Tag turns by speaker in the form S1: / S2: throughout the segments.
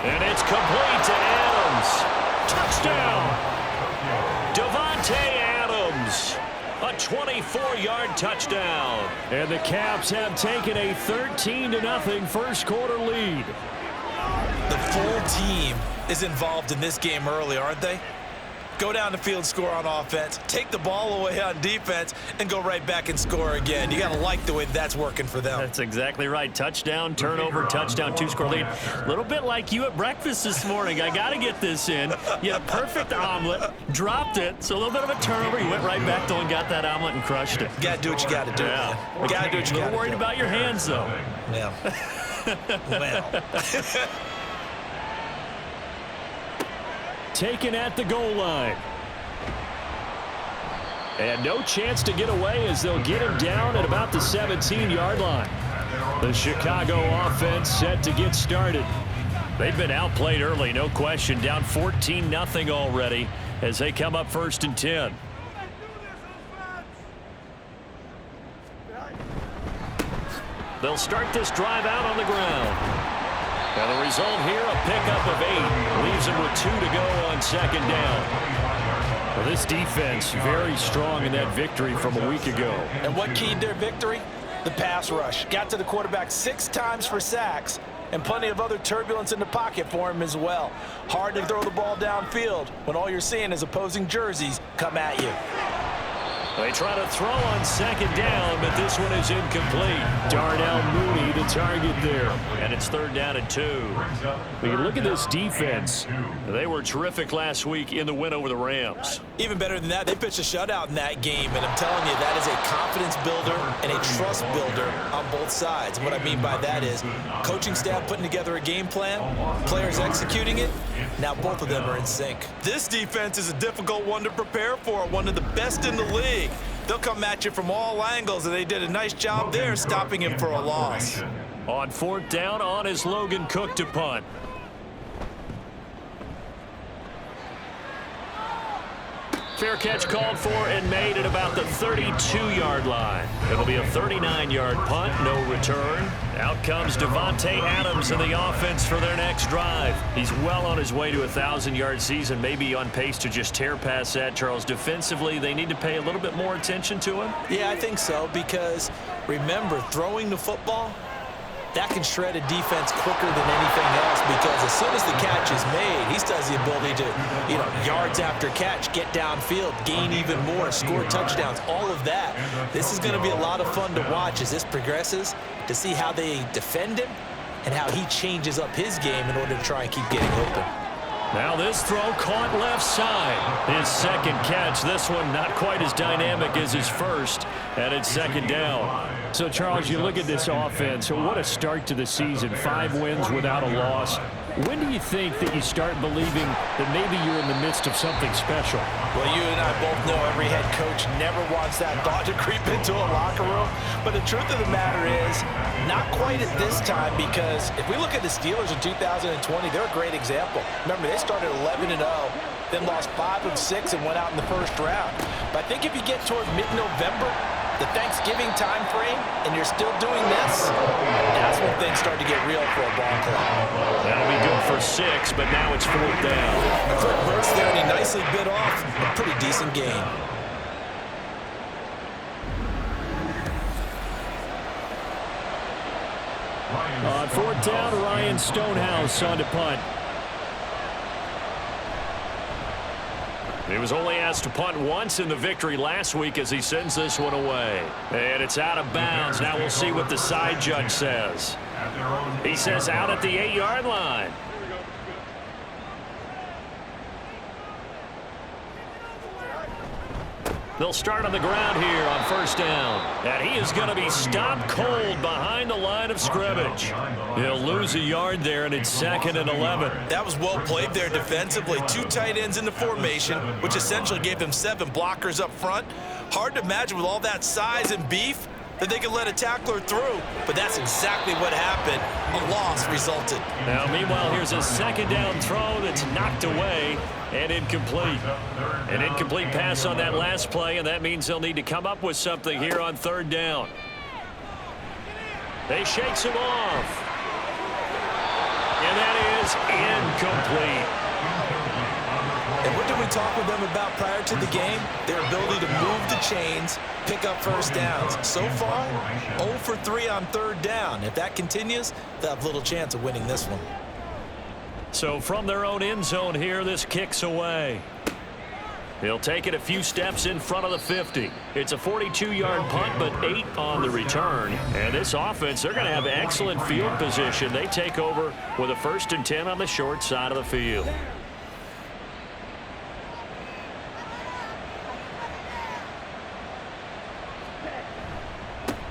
S1: And it's complete to Adams. Touchdown! Davante Adams. A 24-yard touchdown. And the Caps have taken a 13-0 first quarter lead.
S2: The full team is involved in this game early, aren't they? Go down the field, score on offense, take the ball away on defense, and go right back and score again. You got to like the way that's working for them.
S1: That's exactly right. Touchdown, turnover, touchdown, two-score lead. A little bit like you at breakfast this morning. I got to get this in. You had a perfect omelet, dropped it, so a little bit of a turnover. You went right back though and got that omelet and crushed it.
S2: You got to do what you got to do.
S1: Yeah.
S2: You got to do what you got to do.
S1: A little worried about your hands, though.
S2: Yeah. Well.
S1: Taken at the goal line. And no chance to get away as they'll get him down at about the 17-yard line. The Chicago offense set to get started. They've been outplayed early, no question. Down 14-0 already as they come up 1st and 10. They'll start this drive out on the ground. And the result here, a pickup of 8. Leaves them with 2 to go on 2nd down. Well, this defense very strong in that victory from a week ago.
S2: And what keyed their victory? The pass rush. Got to the quarterback 6 times for sacks, and plenty of other turbulence in the pocket for him as well. Hard to throw the ball downfield when all you're seeing is opposing jerseys come at you.
S1: They try to throw on 2nd down, but this one is incomplete. Darnell Mooney the target there. And it's 3rd down and 2. When you look at this defense, they were terrific last week in the win over the Rams.
S2: Even better than that, they pitched a shutout in that game, and I'm telling you, that is a confidence builder and a trust builder on both sides. And what I mean by that is coaching staff putting together a game plan, players executing it. Now both of them are in sync. This defense is a difficult one to prepare for, one of the best in the league. They'll come at you from all angles, and they did a nice job there stopping him for a loss.
S1: On 4th down, on is Logan Cook to punt. Fair catch called for and made at about the 32-yard line. It'll be a 39-yard punt, no return. Out comes Davante Adams in the offense for their next drive. He's well on his way to a 1,000-yard season, maybe on pace to just tear past that, Charles. Defensively, they need to pay a little bit more attention to him?
S2: Yeah, I think so, because remember, throwing the football, that can shred a defense quicker than anything else, because as soon as the catch is made, he still has the ability to, yards after catch, get downfield, gain even more, score touchdowns, all of that. This is going to be a lot of fun to watch as this progresses, to see how they defend him and how he changes up his game in order to try and keep getting open.
S1: Now this throw caught left side. His 2nd catch. This one not quite as dynamic as his first, and it's 2nd down. So, Charles, you look at this offense. What a start to the season. 5 wins without a loss. When do you think that you start believing that maybe you're in the midst of something special?
S2: Well, you and I both know every head coach never wants that thought to creep into a locker room. But the truth of the matter is, not quite at this time, because if we look at the Steelers in 2020, they're a great example. Remember, they started 11-0, then lost 5 of 6 and went out in the first round. But I think if you get toward mid-November, the Thanksgiving time frame, and you're still doing this, that's when things start to get real for a ball club.
S1: That'll be good for 6, but now it's 4th down.
S2: A quick burst there, and he nicely bit off a pretty decent gain.
S1: On 4th down, Ryan Stonehouse on to punt. He was only asked to punt once in the victory last week as he sends this one away. And it's out of bounds. Now we'll see what the side judge says. He says out at the 8-yard line. They'll start on the ground here on 1st down. And he is going to be stopped cold behind the line of scrimmage. He'll lose a yard there, and it's 2nd and 11.
S2: That was well played there defensively. 2 tight ends in the formation, which essentially gave them 7 blockers up front. Hard to imagine with all that size and beef that they could let a tackler through, but that's exactly what happened. A loss resulted.
S1: Now, meanwhile, here's a 2nd down throw that's knocked away and incomplete. An incomplete pass on that last play, and that means they'll need to come up with something here on 3rd down. They shakes him off. And that is incomplete.
S2: And what did we talk with them about prior to the game? Their ability to move the chains, pick up first downs. So far, 0 for 3 on third down. If that continues, they'll have little chance of winning this one.
S1: So from their own end zone here, this kicks away. He'll take it a few steps in front of the 50. It's a 42-yard punt, but 8 on the return. And this offense, they're going to have excellent field position. They take over with a 1st and 10 on the short side of the field.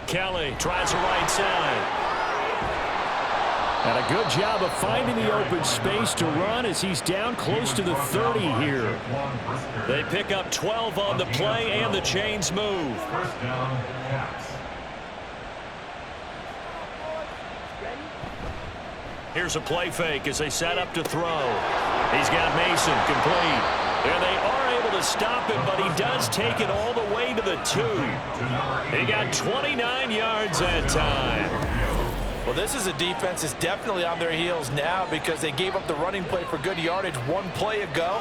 S1: Kelly tries the right side. And a good job of finding the open space to run as he's down close to the 30 here. They pick up 12 on the play, and the chains move. Here's a play fake as they set up to throw. He's got Mason complete. And they are able to stop him, but he does take it all the way to the 2. He got 29 yards that time.
S2: Well, this is a defense that's definitely on their heels now because they gave up the running play for good yardage one play ago.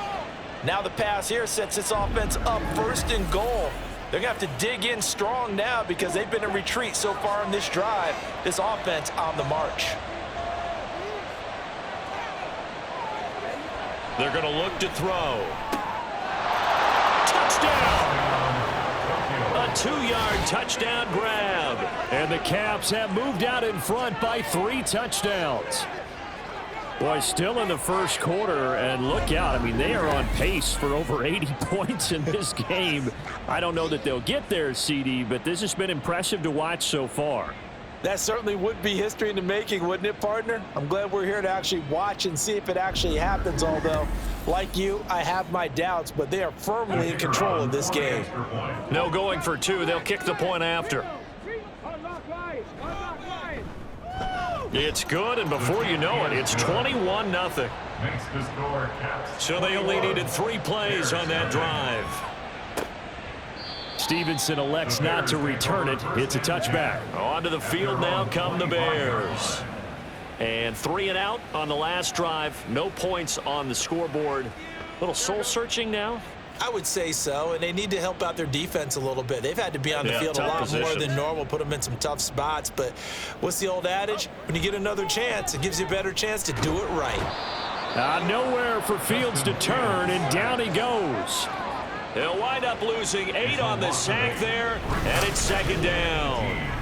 S2: Now the pass here sets this offense up 1st and goal. They're going to have to dig in strong now because they've been in retreat so far in this drive. This offense on the march.
S1: They're going to look to throw. Touchdown! A 2-yard touchdown grab. And the Caps have moved out in front by 3 touchdowns. Boy, still in the first quarter, and look out. I mean, they are on pace for over 80 points in this game. I don't know that they'll get there, CD, but this has been impressive to watch so far.
S2: That certainly would be history in the making, wouldn't it, partner? I'm glad we're here to actually watch and see if it actually happens, although, like you, I have my doubts, but they are firmly in control of this game.
S1: No going for 2. They'll kick the point after. It's good, and before you know it, it's 21-0. So they only needed 3 plays on that drive. Stevenson elects not to return it. It's a touchback. Onto the field now come the Bears. And 3 and out on the last drive. No points on the scoreboard. A little soul-searching now.
S2: I would say so, and they need to help out their defense a little bit. They've had to be on the field a lot more than normal, put them in some tough spots. But what's the old adage? When you get another chance, it gives you a better chance to do it right.
S1: Nowhere for Fields to turn, and down he goes. They'll wind up losing 8 on the sack there, and it's 2nd down.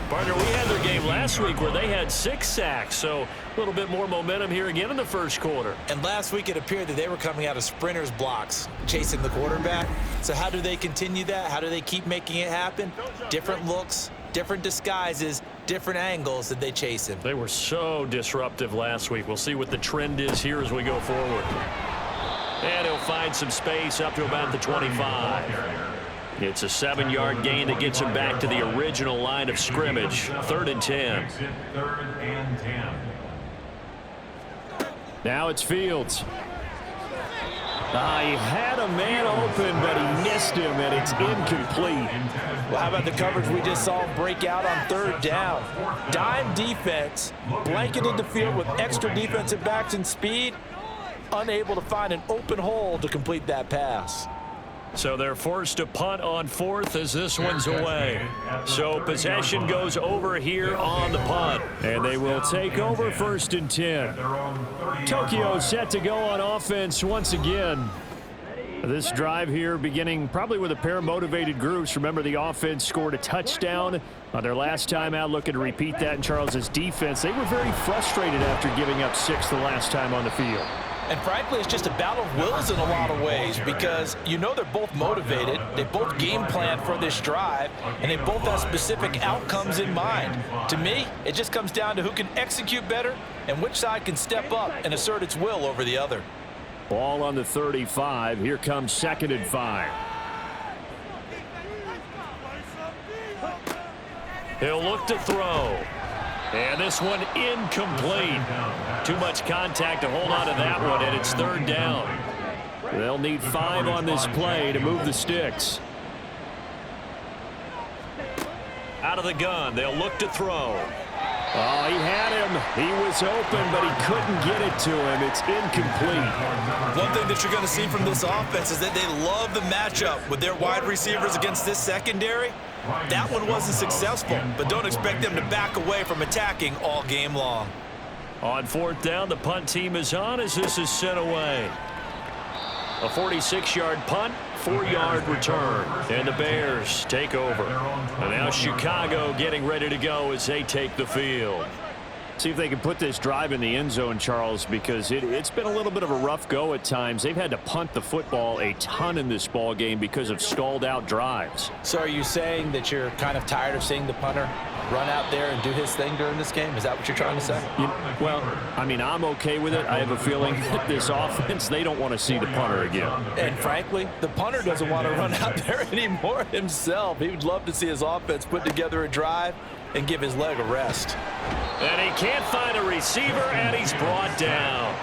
S1: Partner, we had their game last week where they had 6 sacks, so a little bit more momentum here again in the first quarter.
S2: And last week it appeared that they were coming out of sprinters blocks, chasing the quarterback. So how do they continue that? How do they keep making it happen? Different looks, different disguises, different angles that they chase him.
S1: They were so disruptive last week. We'll see what the trend is here as we go forward. And he'll find some space up to about the 25. It's a 7-yard gain that gets him back to the original line of scrimmage. 3rd and 10. Now it's Fields. He had a man open, but he missed him, and it's incomplete.
S2: Well, how about the coverage we just saw break out on 3rd down? Dime defense, blanketed the field with extra defensive backs and speed, unable to find an open hole to complete that pass.
S1: So they're forced to punt on 4th as this one's away. So possession goes over here on the punt. And they will take over 1st and 10. Tokyo set to go on offense once again. This drive here beginning probably with a pair of motivated groups. Remember, the offense scored a touchdown on their last time out. Looking to repeat that in Charles's defense. They were very frustrated after giving up 6 the last time on the field.
S2: And frankly, it's just a battle of wills in a lot of ways because you know they're both motivated. They both game plan for this drive, and they both have specific outcomes in mind. To me, it just comes down to who can execute better and which side can step up and assert its will over the other.
S1: Ball on the 35. Here comes 2nd and 5. He'll look to throw. And this one incomplete. Too much contact to hold on to that one, and it's 3rd down. They'll need 5 on this play to move the sticks. Out of the gun, they'll look to throw. Oh, he had him. He was open, but he couldn't get it to him. It's incomplete.
S2: One thing that you're going to see from this offense is that they love the matchup with their wide receivers against this secondary. That one wasn't successful, but don't expect them to back away from attacking all game long.
S1: On fourth down, the punt team is on as this is sent away. A 46-yard punt, 4-yard return. And the Bears take over. And now Chicago getting ready to go as they take the field. See if they can put this drive in the end zone, Charles, because it's been a little bit of a rough go at times. They've had to punt the football a ton in this ball game because of stalled-out drives.
S2: So are you saying that you're kind of tired of seeing the punter run out there and do his thing during this game? Is that what you're trying to say?
S1: Well, I mean, I'm okay with it. I have a feeling that this offense, they don't want to see the punter again.
S2: And frankly, the punter doesn't want to run out there anymore himself. He would love to see his offense put together a drive and give his leg a rest.
S1: And he can't find a receiver, and he's brought down.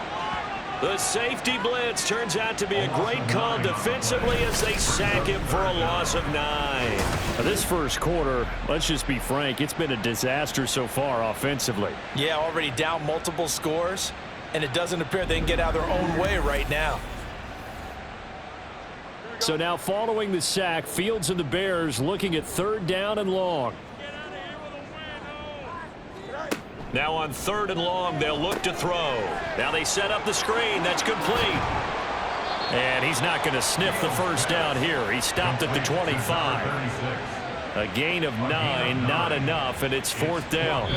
S1: The safety blitz turns out to be a great call defensively as they sack him for a loss of 9. This first quarter, let's just be frank, it's been a disaster so far offensively.
S2: Yeah, already down multiple scores, and it doesn't appear they can get out of their own way right now.
S1: So now following the sack, Fields and the Bears looking at 3rd down and long. Now on 3rd and long, they'll look to throw. Now they set up the screen. That's complete. And he's not going to sniff the first down here. He stopped at the 25. A gain of 9, not enough, and it's 4th down.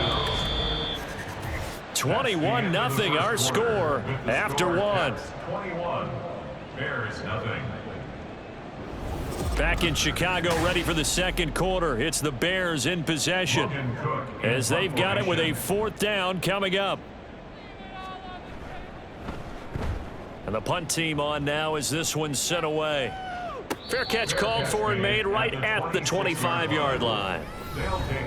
S1: 21-0 our score after 1.
S3: 21. Bears nothing.
S1: Back in Chicago, ready for the second quarter. It's the Bears in possession as they've got it with a 4th down coming up. And the punt team on now as this one's sent away. Fair catch called for and made right at the 25-yard line.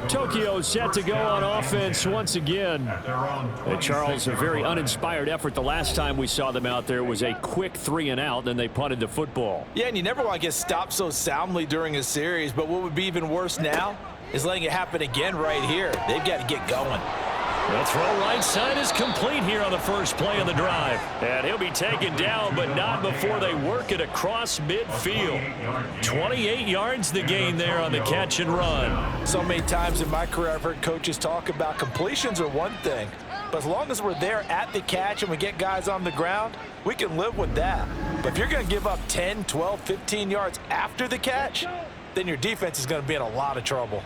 S1: Tokyo set to go on offense once again. And Charles, a very uninspired effort. The last time we saw them out there was a quick 3-and-out, then they punted the football.
S2: Yeah, and you never want to get stopped so soundly during a series, but what would be even worse now is letting it happen again right here. They've got to get going.
S1: The throw right side is complete here on the first play of the drive. And he'll be taken down, but not before they work it across midfield. 28 yards the gain there on the catch and run.
S2: So many times in my career I've heard coaches talk about completions are one thing, but as long as we're there at the catch and we get guys on the ground, we can live with that. But if you're going to give up 10, 12, 15 yards after the catch, then your defense is going to be in a lot of trouble.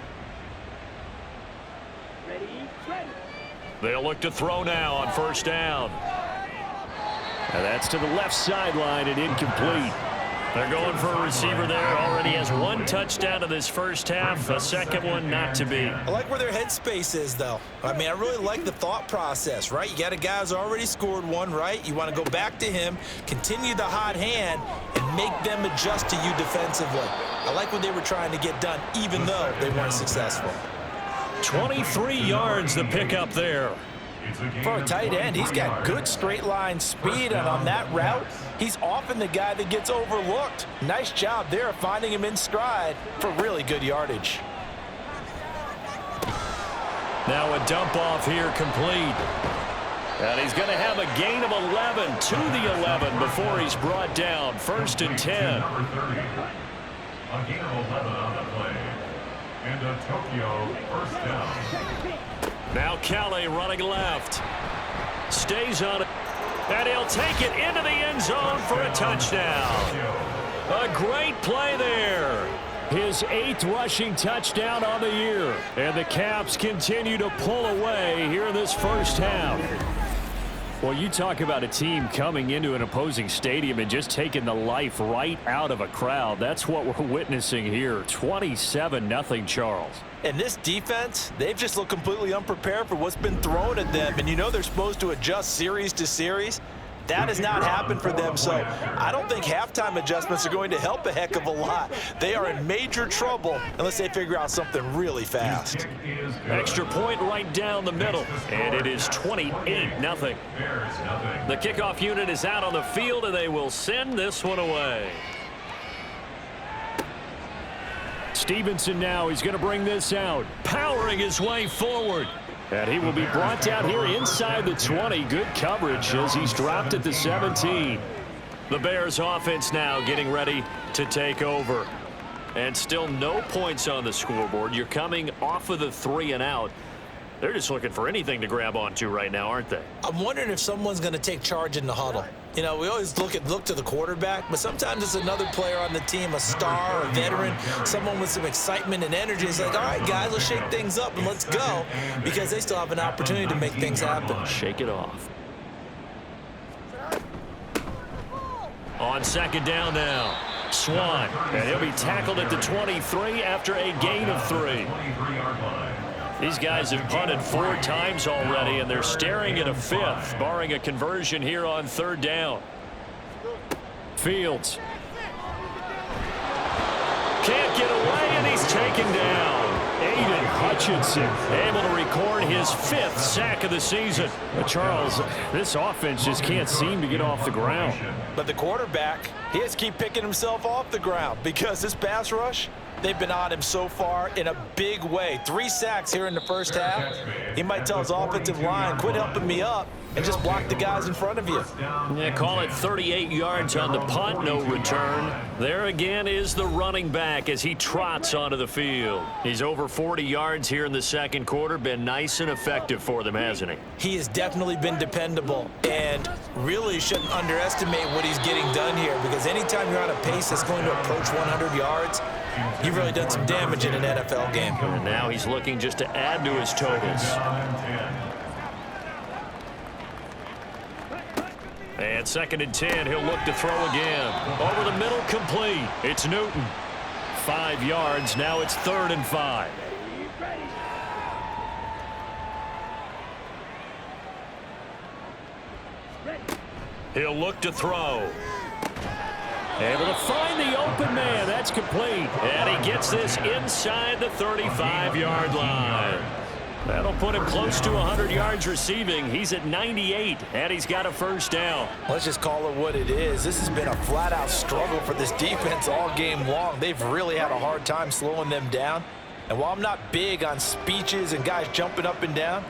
S1: They'll look to throw now on 1st down. And that's to the left sideline and incomplete. They're going for a receiver there. Already has 1 touchdown in this first half. A second one not to be.
S2: I like where their headspace is, though. I mean, I really like the thought process, right? You got a guy who's already scored 1, right? You want to go back to him, continue the hot hand, and make them adjust to you defensively. I like what they were trying to get done, even though they weren't successful.
S1: 23 yards the pickup there.
S2: For a tight end, he's got good straight line speed, and on that route, he's often the guy that gets overlooked. Nice job there of finding him in stride for really good yardage.
S1: Now a dump off here complete. And he's going to have a gain of 11 to the 11 before he's brought down. 1st and 10.
S3: Number 30. A gain of 11 on the play. And a Tokyo 1st down.
S1: Now Kelly running left. Stays on it. And he'll take it into the end zone for a touchdown. A great play there. His 8th rushing touchdown on the year. And the Caps continue to pull away here in this first half. Well, you talk about a team coming into an opposing stadium and just taking the life right out of a crowd. That's what we're witnessing here. 27-0, Charles.
S2: And this defense, they've just looked completely unprepared for what's been thrown at them. And you know they're supposed to adjust series to series. That has not happened for them, so I don't think halftime adjustments are going to help a heck of a lot. They are in major trouble unless they figure out something really fast.
S1: Extra point right down the middle, and it is 28-0. The kickoff unit is out on the field, and they will send this one away. Stevenson now, he's going to bring this out, powering his way forward. And he will be brought down here inside the 20. Good coverage as he's dropped at the 17. The Bears offense now getting ready to take over. And still no points on the scoreboard. You're coming off of the 3 and out. They're just looking for anything to grab onto right now, aren't they?
S2: I'm wondering if someone's going to take charge in the huddle. You know, we always look to the quarterback, but sometimes it's another player on the team, a star, a veteran, someone with some excitement and energy. It's like, all right, guys, let's shake things up and let's go, because they still have an opportunity to make things happen.
S1: Shake it off. On second down now, Swan, and he'll be tackled at the 23 after a gain of 3. These guys have punted 4 times already, and they're staring at a 5th, barring a conversion here on 3rd down. Fields. Can't get away, and he's taken down. Aiden Hutchinson able to record his 5th sack of the season. But Charles, this offense just can't seem to get off the ground.
S2: But the quarterback, he has to keep picking himself off the ground, because this pass rush, they've been on him so far in a big way. 3 sacks here in the first half. He might tell his offensive line, quit helping me up and just block the guys in front of you.
S1: Yeah, call it 38 yards on the punt, no return. There again is the running back as he trots onto the field. He's over 40 yards here in the second quarter. Been nice and effective for them, hasn't he?
S2: He has definitely been dependable, and really shouldn't underestimate what he's getting done here, because anytime you're on a pace that's going to approach 100 yards, you've really done some damage in an NFL game.
S1: And now he's looking just to add to his totals. And 2nd and 10, he'll look to throw again. Over the middle, complete. It's Newton. 5 yards, now it's 3rd and 5. He'll look to throw. Able to find the open man. That's complete. And he gets this inside the 35-yard line. That'll put him close to 100 yards receiving. He's at 98, and he's got a 1st down.
S2: Let's just call it what it is. This has been a flat-out struggle for this defense all game long. They've really had a hard time slowing them down. And while I'm not big on speeches and guys jumping up and down,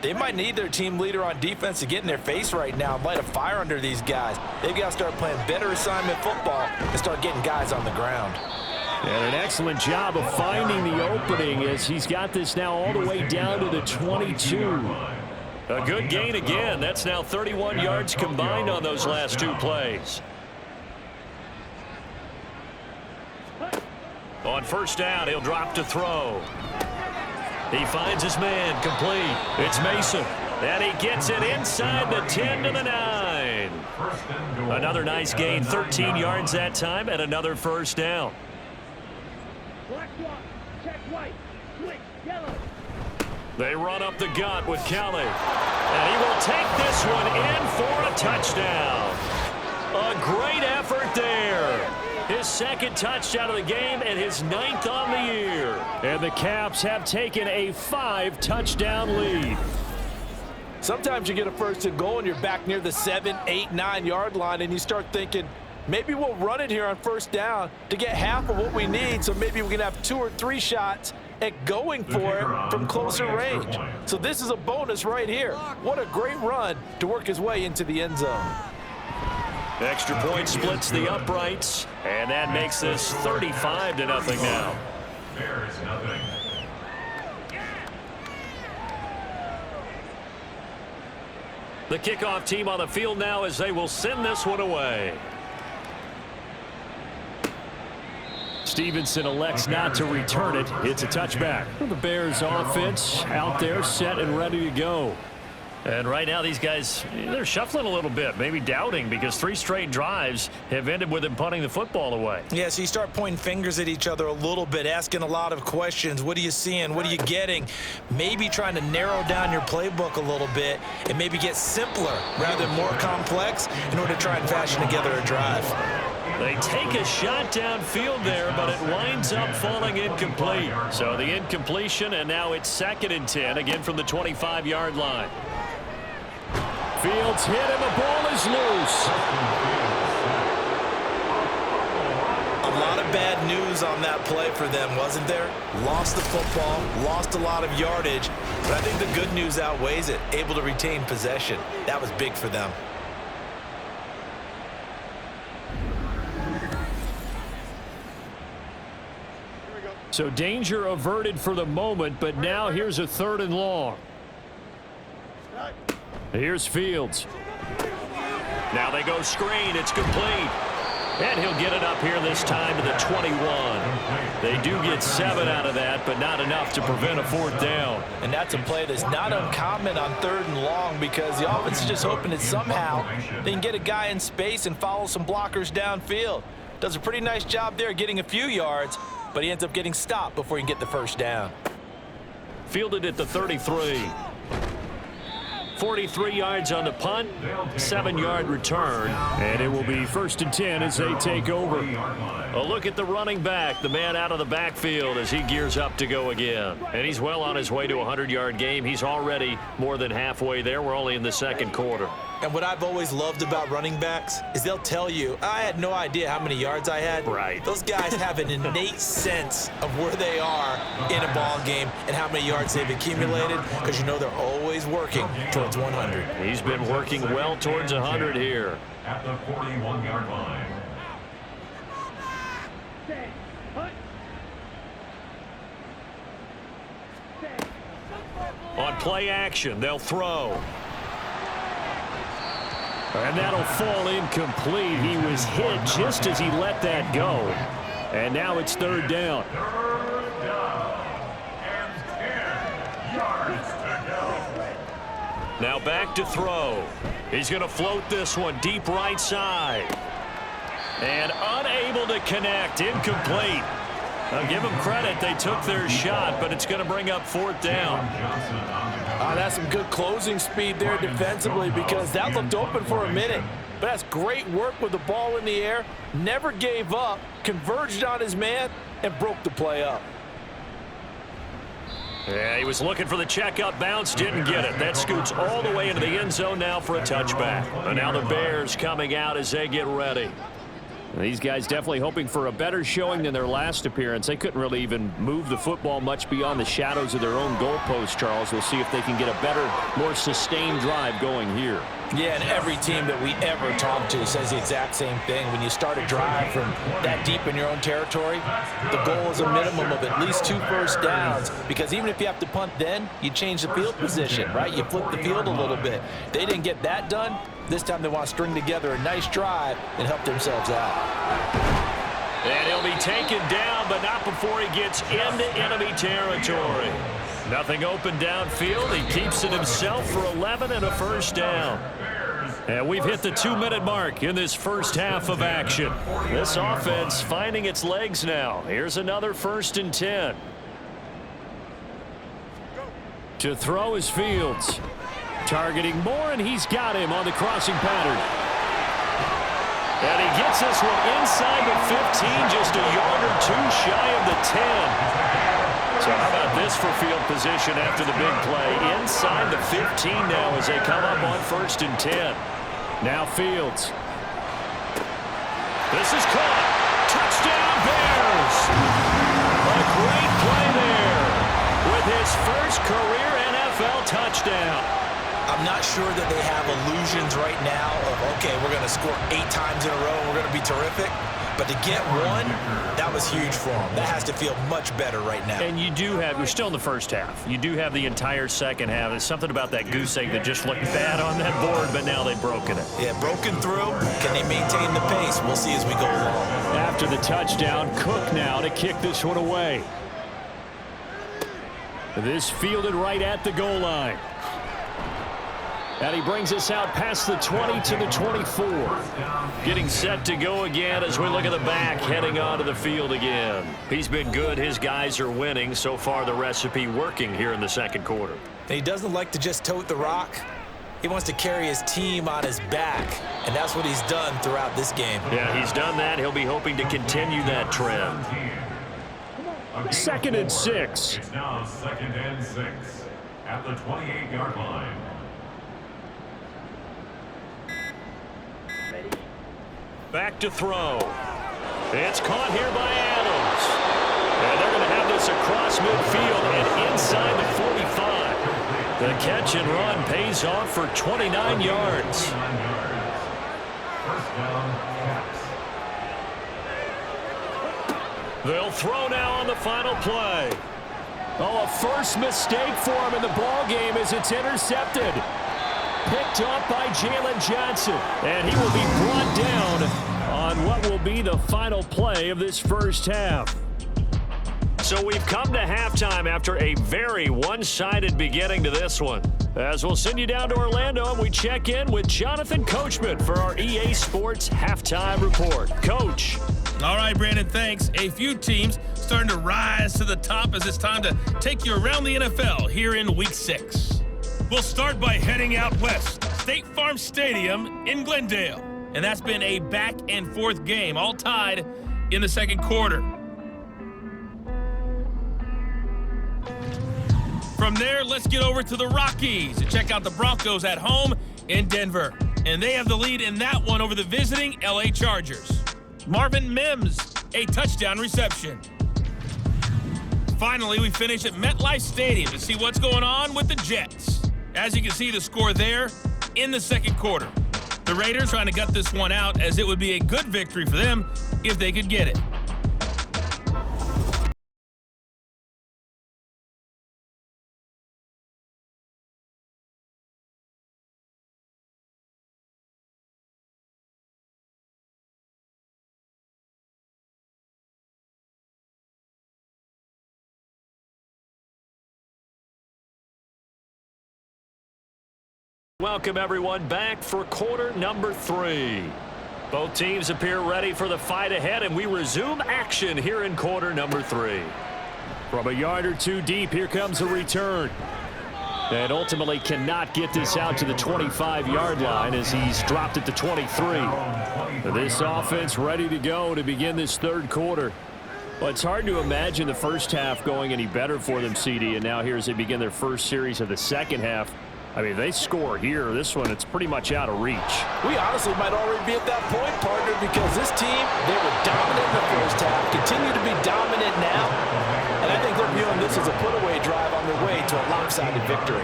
S2: they might need their team leader on defense to get in their face right now and light a fire under these guys. They've got to start playing better assignment football and start getting guys on the ground.
S1: And an excellent job of finding the opening as he's got this now all the way down to the 22. A good gain again. That's now 31 yards combined on those last 2 plays. On 1st down, he'll drop to throw. He finds his man, complete. It's Mason. And he gets it inside the 10 to the 9. Another nice gain, 13 yards that time, and another 1st down. They run up the gut with Kelly. And he will take this one in for a touchdown. A great effort there. His 2nd touchdown of the game and his 9th on the year. And the Caps have taken a 5-touchdown lead.
S2: Sometimes you get a 1st and goal and you're back near the 7, 8, 9 yard line, and you start thinking, maybe we'll run it here on 1st down to get half of what we need, so maybe we can have 2 or 3 shots at going for it from closer range. So this is a bonus right here. What a great run to work his way into the end zone.
S1: Extra point splits the uprights, and that makes this 35-0 now.
S3: Bears nothing.
S1: The kickoff team on the field now as they will send this one away. Stevenson elects not to return it. It's a touchback. The Bears offense out there set and ready to go. And right now these guys, they're shuffling a little bit, maybe doubting, because 3 straight drives have ended with them punting the football away.
S2: Yeah, so you start pointing fingers at each other a little bit, asking a lot of questions. What are you seeing? What are you getting? Maybe trying to narrow down your playbook a little bit and maybe get simpler rather than more complex in order to try and fashion together a drive.
S1: They take a shot downfield there, but it winds up falling incomplete. So the incompletion, and now it's 2nd and 10, again from the 25-yard line. Fields hit, and the ball is loose.
S2: A lot of bad news news on that play for them, wasn't there? Lost the football, lost a lot of yardage, but I think the good news outweighs it. Able to retain possession. That was big for them.
S1: So danger averted for the moment, but now here's a 3rd and long. Here's Fields. Now they go screen. It's complete. And he'll get it up here this time to the 21. They do get 7 out of that, but not enough to prevent a 4th down.
S2: And that's a play that's not uncommon on 3rd and long because the offense is just hoping that somehow they can get a guy in space and follow some blockers downfield. Does a pretty nice job there getting a few yards, but he ends up getting stopped before he can get the 1st down.
S1: Fielded at the 33. 43 yards on the punt, 7-yard return, and it will be 1st and 10 as they take over. A look at the running back, the man out of the backfield as he gears up to go again. And he's well on his way to a 100-yard game. He's already more than halfway there. We're only in the 2nd quarter.
S2: And what I've always loved about running backs is they'll tell you, I had no idea how many yards I had.
S1: Right.
S2: Those guys have an innate sense of where they are in a ball game and how many yards they've accumulated because you know they're always working towards 100.
S1: He's been working well towards 100 here.
S3: At the 41-yard line.
S1: On play action, they'll throw. And that'll fall incomplete. He was hit just as he let that go. And now it's 3rd down.
S3: 3rd down. And 10 yards to go.
S1: Now back to throw. He's going to float this one deep right side. And unable to connect. Incomplete. I'll give them credit. They took their shot, but it's going to bring up 4th down.
S2: That's some good closing speed there defensively because that looked open for a minute. But that's great work with the ball in the air. Never gave up, converged on his man, and broke the play up.
S1: Yeah, he was looking for the checkup bounce, didn't get it. That scoots all the way into the end zone now for a touchback. And now the Bears coming out as they get ready. These guys definitely hoping for a better showing than their last appearance. They couldn't really even move the football much beyond the shadows of their own goalpost, Charles. We'll see if they can get a better, more sustained drive going here.
S2: Yeah, and every team that we ever talk to says the exact same thing. When you start a drive from that deep in your own territory, the goal is a minimum of at least 2 first downs because even if you have to punt then, you change the field position, right? You flip the field a little bit. They didn't get that done. This time they want to string together a nice drive and help themselves out.
S1: And he'll be taken down, but not before he gets into enemy territory. Nothing open downfield. He keeps it himself for 11 and a 1st down. And we've hit the 2-minute mark in this first half of action. This offense finding its legs now. Here's another 1st and 10. To throw is Fields. Targeting Moore, and he's got him on the crossing pattern. And he gets this one inside the 15, just a yard or 2 shy of the 10. So how about this for field position after the big play? Inside the 15 now as they come up on 1st and 10. Now Fields. This is caught. Touchdown Bears. A great play there with his first career NFL touchdown.
S2: I'm not sure that they have illusions right now of, okay, we're going to score 8 times in a row and we're going to be terrific. But to get one, that was huge for them. That has to feel much better right now.
S1: And you do have, you're still in the first half. You do have the entire second half. There's something about that goose egg that just looked bad on that board, but now they've broken it.
S2: Yeah, broken through. Can they maintain the pace? We'll see as we go along.
S1: After the touchdown, Cook now to kick this one away. This fielded right at the goal line. And he brings us out past the 20 to the 24. Getting set to go again as we look at the back, heading onto the field again. He's been good. His guys are winning. So far, the recipe working here in the 2nd quarter.
S2: And he doesn't like to just tote the rock. He wants to carry his team on his back, and that's what he's done throughout this game.
S1: Yeah, he's done that. He'll be hoping to continue that trend. 2nd and 6.
S3: It's now 2nd and 6 at the 28-yard line.
S1: Back to throw. It's caught here by Adams. And they're going to have this across midfield and inside the 45. The catch and run pays off for 29 yards.
S3: First down, Caps.
S1: They'll throw now on the final play. Oh, a first mistake for him in the ball game as it's intercepted. Picked up by Jalen Johnson. And he will be brought down on what will be the final play of this first half. So we've come to halftime after a very one-sided beginning to this one. As we'll send you down to Orlando and we check in with Jonathan Coachman for our EA Sports Halftime Report. Coach.
S4: All right, Brandon, thanks. A few teams starting to rise to the top as it's time to take you around the NFL here in Week 6. We'll start by heading out west. State Farm Stadium in Glendale. And that's been a back-and-forth game, all tied in the second quarter. From there, let's get over to the Rockies and check out the Broncos at home in Denver. And they have the lead in that one over the visiting LA Chargers. Marvin Mims, a touchdown reception. Finally, we finish at MetLife Stadium to see what's going on with the Jets. As you can see, the score there in the second quarter. The Raiders trying to gut this one out, as it would be a good victory for them if they could get it.
S1: Welcome everyone back for quarter number 3. Both teams appear ready for the fight ahead, and we resume action here in quarter number 3. From a yard or two deep, here comes a return. And ultimately cannot get this out to the 25-yard line as he's dropped at the 23. This offense ready to go to begin this third quarter. Well, it's hard to imagine the first half going any better for them, CD, and now here as they begin their first series of the second half. I mean, they score here. This one, it's pretty much out of reach.
S2: We honestly might already be at that point, partner, because this team, they were dominant in the first half, continue to be dominant now, and I think they're viewing this as a put-away drive on their way to a lopsided victory.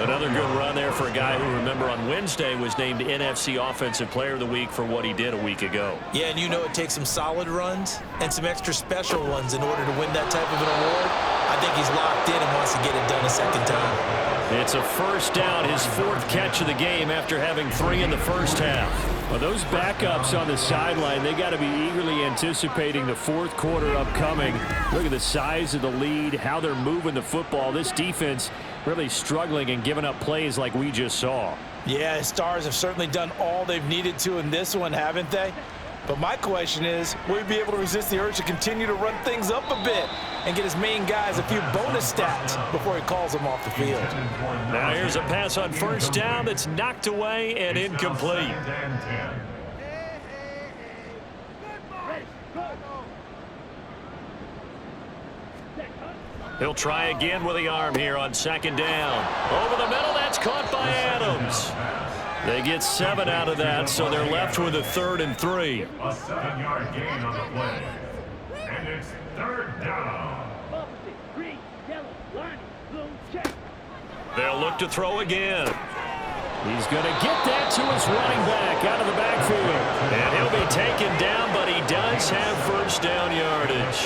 S1: Another good run there for a guy who, remember, on Wednesday was named NFC Offensive Player of the Week for what he did a week ago.
S2: Yeah, and you know it takes some solid runs and some extra special ones in order to win that type of an award. I think he's locked in and wants to get it done a second time.
S1: It's a first down, his 4th catch of the game after having 3 in the first half. Well, those backups on the sideline, they got to be eagerly anticipating the 4th quarter upcoming. Look at the size of the lead, how they're moving the football. This defense really struggling and giving up plays like we just saw.
S2: Yeah, Stars have certainly done all they've needed to in this one, haven't they? But my question is, will he be able to resist the urge to continue to run things up a bit and get his main guys a few bonus stats before he calls them off the field?
S1: Now here's a pass on first down that's knocked away and incomplete. He'll try again with the arm here on second down. Over the middle, that's caught by Adams. They get 7 out of that, so they're left with a 3rd and 3.
S3: A 7-yard gain on the play. And it's 3rd down.
S1: They'll look to throw again. He's going to get that to his running back out of the backfield. And he'll be taken down, but he does have first down yardage.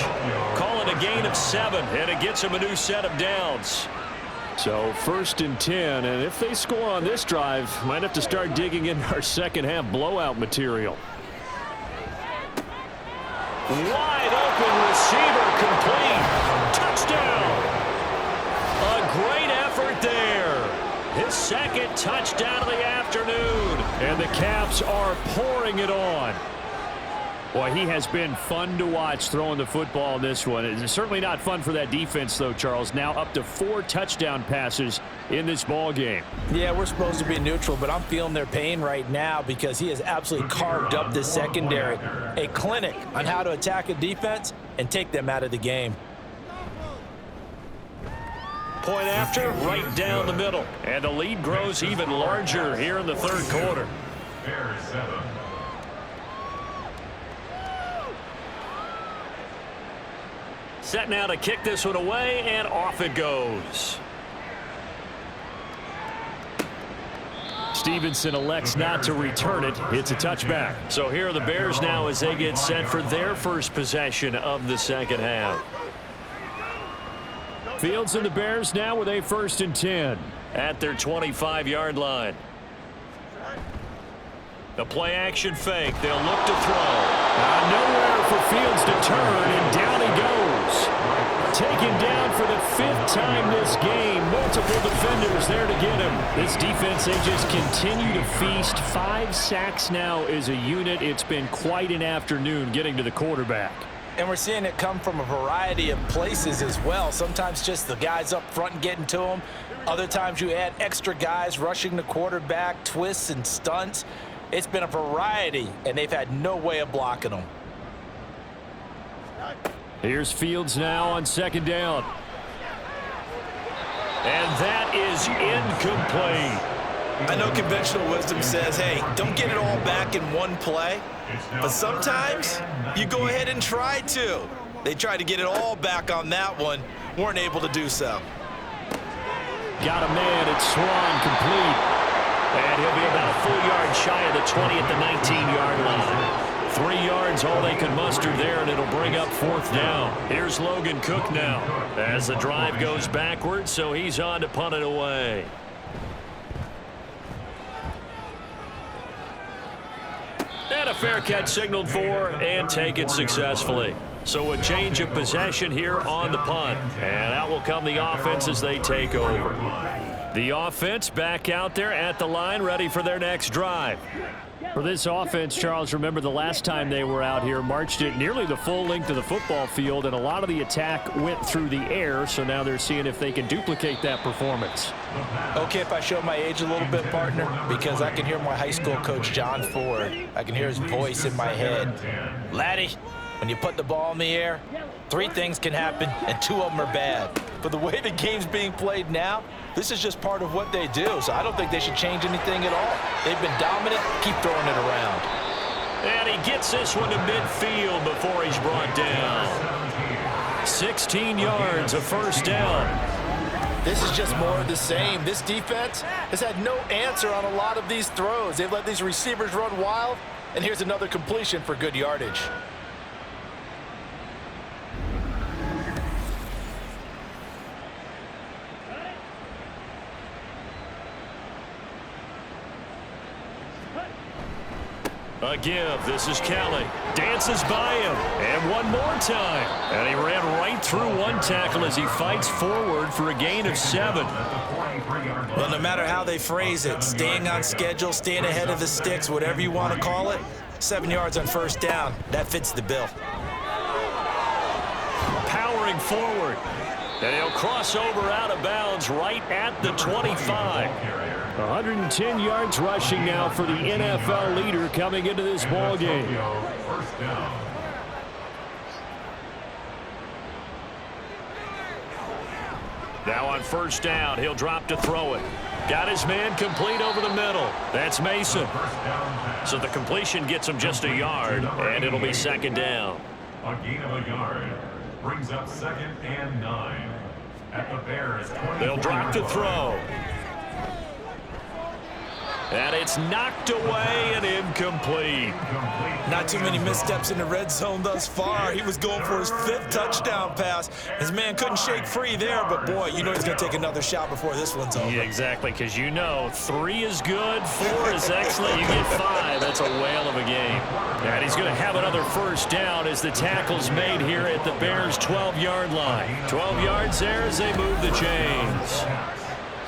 S1: Call it a gain of 7, and it gets him a new set of downs. So 1st and 10, and if they score on this drive, might have to start digging in our second half blowout material. Wide open receiver complete. Touchdown. A great effort there. His 2nd touchdown of the afternoon. And the Caps are pouring it on. Boy, he has been fun to watch throwing the football in this one. It's certainly not fun for that defense, though, Charles. Now up to 4 touchdown passes in this ball game. Yeah, we're supposed to be neutral, but I'm feeling their pain right now because he has absolutely carved up this secondary. A clinic on how to attack a defense and take them out of the game. Point after, right down the middle. And the lead grows even larger here in the 3rd quarter.
S3: Bears 7.
S1: Set now to kick this one away, and off it goes. Stevenson elects not to return it. It's a touchback. So here are the Bears now as they get set for their first possession of the second half. Fields and the Bears now with a 1st and 10 at their 25-yard line. The play action fake. They'll look to throw. Nowhere for Fields to turn, and down he goes. Taken down for the 5th time this game. Multiple defenders there to get him. This defense, they just continue to feast. 5 sacks now as a unit. It's been quite an afternoon getting to the quarterback.
S2: And we're seeing it come from a variety of places as well. Sometimes just the guys up front and getting to them. Other times you add extra guys rushing the quarterback, twists and stunts. It's been a variety, and they've had no way of blocking them.
S1: Here's Fields now on 2nd down. And that is incomplete.
S2: I know conventional wisdom says, hey, don't get it all back in one play. But sometimes you go ahead and try to. They tried to get it all back on that one. Weren't able to do so.
S1: Got a man. It's Swan complete. And he'll be about a full yard shy of the 20 at the 19-yard line. 3 yards, all they can muster there, and it'll bring up 4th down. Here's Logan Cook now as the drive goes backwards, so he's on to punt it away. And a fair catch signaled for and taken successfully. So a change of possession here on the punt. And out will come the offense as they take over. The offense back out there at the line, ready for their next drive. For this offense, Charles, remember the last time they were out here, marched it nearly the full length of the football field, and a lot of the attack went through the air, so now they're seeing if they can duplicate that performance.
S2: Okay, if I show my age a little bit, partner, because I can hear my high school coach, John Ford. I can hear his voice in my head. Laddie, when you put the ball in the air, 3 things can happen, and 2 of them are bad. But the way the game's being played now, this is just part of what they do, so I don't think they should change anything at all. They've been dominant. Keep throwing it around.
S1: And he gets this one to midfield before he's brought down. 16 yards, a 1st down.
S2: This is just more of the same. This defense has had no answer on a lot of these throws. They've let these receivers run wild, and here's another completion for good yardage.
S1: A give. This is Kelly. Dances by him. And one more time. And he ran right through one tackle as he fights forward for a gain of 7.
S2: Well, no matter how they phrase it, staying on schedule, staying ahead of the sticks, whatever you want to call it, 7 yards on 1st down. That fits the bill.
S1: Powering forward. And he'll cross over out of bounds right at the 25. 110 yards rushing now for the NFL leader coming into this ball game. Now on 1st down, he'll drop to throw it. Got his man complete over the middle. That's Mason. So the completion gets him just a yard, and it'll be 2nd down.
S3: A gain of a yard brings up 2nd and 9 at the Bears.
S1: They'll drop to throw. And it's knocked away and incomplete.
S2: Not too many missteps in the red zone thus far. He was going for his 5th touchdown pass. His man couldn't shake free there, but boy, you know he's going to take another shot before this one's over.
S1: Yeah, exactly, because you know 3 is good, 4 is excellent, you get 5. That's a whale of a game. And he's going to have another 1st down as the tackle's made here at the Bears' 12-yard line. 12 yards there as they move the chains.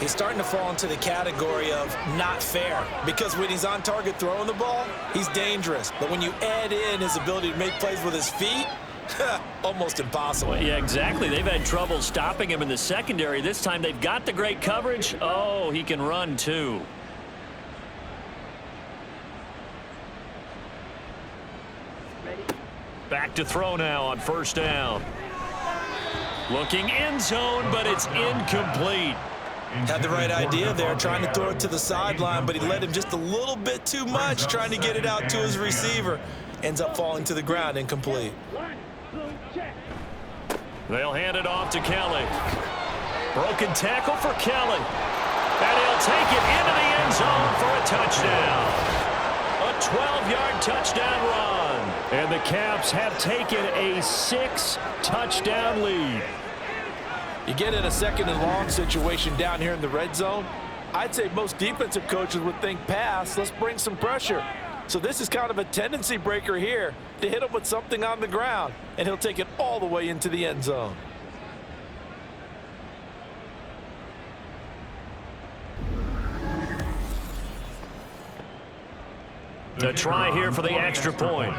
S2: He's starting to fall into the category of not fair, because when he's on target throwing the ball, he's dangerous. But when you add in his ability to make plays with his feet, almost impossible.
S1: Yeah, exactly. They've had trouble stopping him in the secondary. This time they've got the great coverage. Oh, he can run too. Back to throw now on 1st down. Looking end zone, but it's incomplete.
S2: Had the right idea there, trying to throw it to the sideline, but he led him just a little bit too much, trying to get it out to his receiver. Ends up falling to the ground, incomplete.
S1: They'll hand it off to Kelly. Broken tackle for Kelly. And he'll take it into the end zone for a touchdown. A 12-yard touchdown run. And the Caps have taken a 6-touchdown lead.
S2: You get in a second and long situation down here in the red zone, I'd say most defensive coaches would think pass, let's bring some pressure. So this is kind of a tendency breaker here to hit him with something on the ground, and he'll take it all the way into the end zone.
S1: The try here for the extra point.